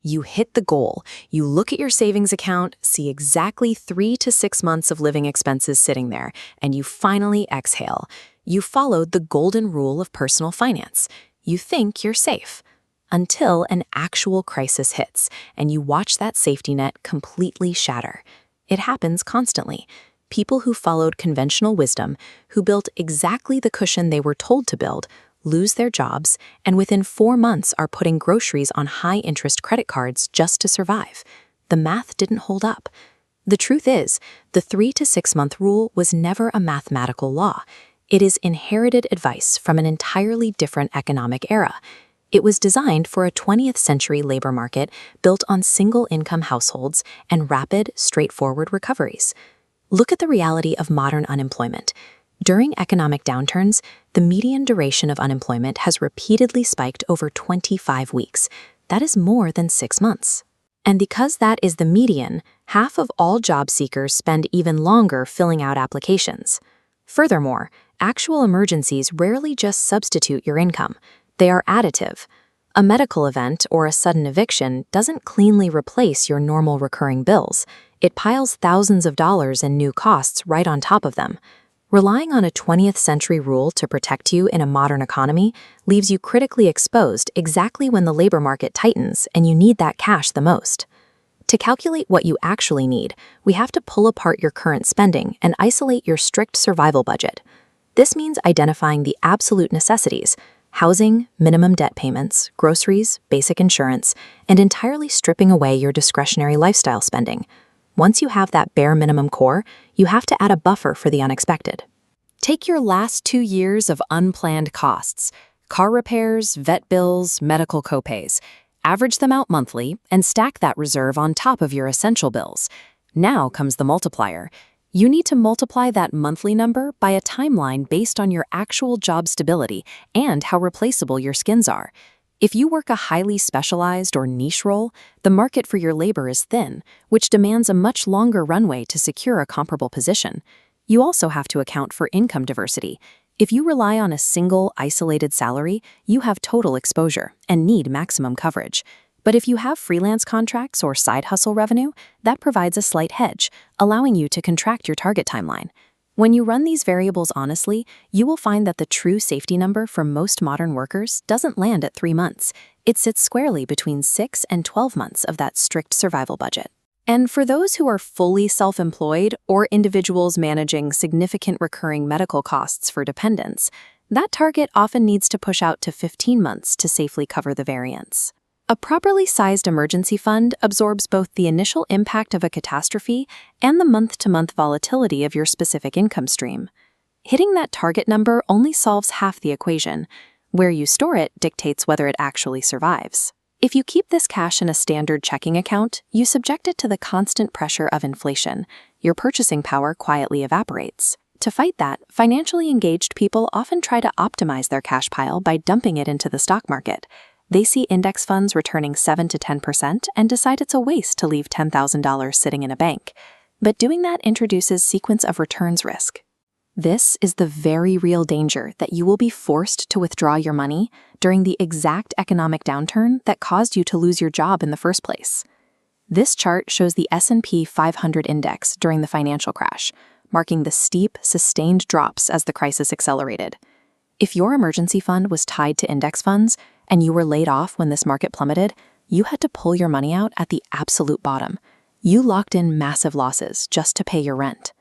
You hit the goal. You look at your savings account, see exactly 3 to 6 months of living expenses sitting there, and you finally exhale. You followed the golden rule of personal finance. You think you're safe. Until an actual crisis hits, and you watch that safety net completely shatter. It happens constantly. People who followed conventional wisdom, who built exactly the cushion they were told to build, lose their jobs, and within 4 months are putting groceries on high-interest credit cards just to survive. The math didn't hold up. The truth is, the 3 to 6 month rule was never a mathematical law. It is inherited advice from an entirely different economic era. It was designed for a 20th century labor market built on single-income households and rapid, straightforward recoveries. Look at the reality of modern unemployment. During economic downturns, the median duration of unemployment has repeatedly spiked over 25 weeks. That is more than 6 months. And because that is the median, half of all job seekers spend even longer filling out applications. Furthermore, actual emergencies rarely just substitute your income. They are additive. A medical event or a sudden eviction doesn't cleanly replace your normal recurring bills. It piles thousands of dollars in new costs right on top of them. Relying on a 20th century rule to protect you in a modern economy leaves you critically exposed exactly when the labor market tightens and you need that cash the most. To calculate what you actually need, we have to pull apart your current spending and isolate your strict survival budget. This means identifying the absolute necessities: housing, minimum debt payments, groceries, basic insurance, and entirely stripping away your discretionary lifestyle spending. Once you have that bare minimum core, you have to add a buffer for the unexpected. Take your last 2 years of unplanned costs: car repairs, vet bills, medical copays. Average them out monthly and stack that reserve on top of your essential bills. Now comes the multiplier. You need to multiply that monthly number by a timeline based on your actual job stability and how replaceable your skins are. If you work a highly specialized or niche role, the market for your labor is thin, which demands a much longer runway to secure a comparable position. You also have to account for income diversity. If you rely on a single, isolated salary, you have total exposure and need maximum coverage. But if you have freelance contracts or side hustle revenue, that provides a slight hedge, allowing you to contract your target timeline. When you run these variables honestly, you will find that the true safety number for most modern workers doesn't land at 3 months. It sits squarely between 6 and 12 months of that strict survival budget. And for those who are fully self-employed or individuals managing significant recurring medical costs for dependents, that target often needs to push out to 15 months to safely cover the variance. A properly sized emergency fund absorbs both the initial impact of a catastrophe and the month-to-month volatility of your specific income stream. Hitting that target number only solves half the equation. Where you store it dictates whether it actually survives. If you keep this cash in a standard checking account, you subject it to the constant pressure of inflation. Your purchasing power quietly evaporates. To fight that, financially engaged people often try to optimize their cash pile by dumping it into the stock market. They see index funds returning 7 to 10% and decide it's a waste to leave $10,000 sitting in a bank. But doing that introduces sequence of returns risk. This is the very real danger that you will be forced to withdraw your money during the exact economic downturn that caused you to lose your job in the first place. This chart shows the S&P 500 index during the financial crash, marking the steep, sustained drops as the crisis accelerated. If your emergency fund was tied to index funds and you were laid off when this market plummeted, you had to pull your money out at the absolute bottom. You locked in massive losses just to pay your rent.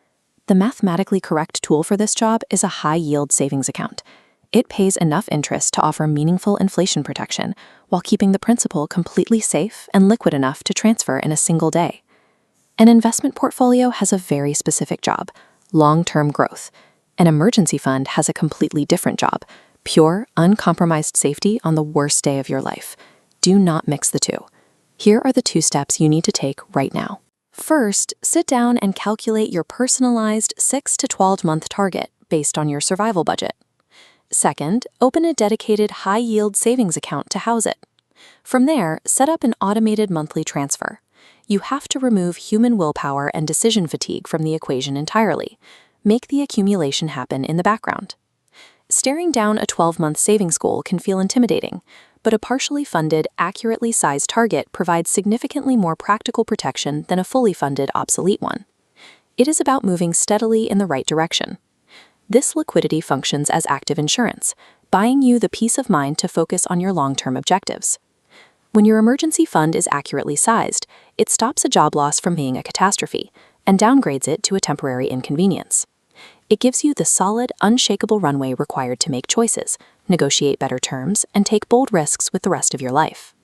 The mathematically correct tool for this job is a high-yield savings account. It pays enough interest to offer meaningful inflation protection while keeping the principal completely safe and liquid enough to transfer in a single day. An investment portfolio has a very specific job: long-term growth. An emergency fund has a completely different job: pure, uncompromised safety on the worst day of your life. Do not mix the two. Here are the 2 steps you need to take right now. First, sit down and calculate your personalized 6 to 12-month target based on your survival budget. Second, open a dedicated high-yield savings account to house it. From there, set up an automated monthly transfer. You have to remove human willpower and decision fatigue from the equation entirely. Make the accumulation happen in the background. Staring down a 12-month savings goal can feel intimidating, but a partially funded, accurately sized target provides significantly more practical protection than a fully funded, obsolete one. It is about moving steadily in the right direction. This liquidity functions as active insurance, buying you the peace of mind to focus on your long-term objectives. When your emergency fund is accurately sized, it stops a job loss from being a catastrophe and downgrades it to a temporary inconvenience. It gives you the solid, unshakable runway required to make choices, negotiate better terms, and take bold risks with the rest of your life.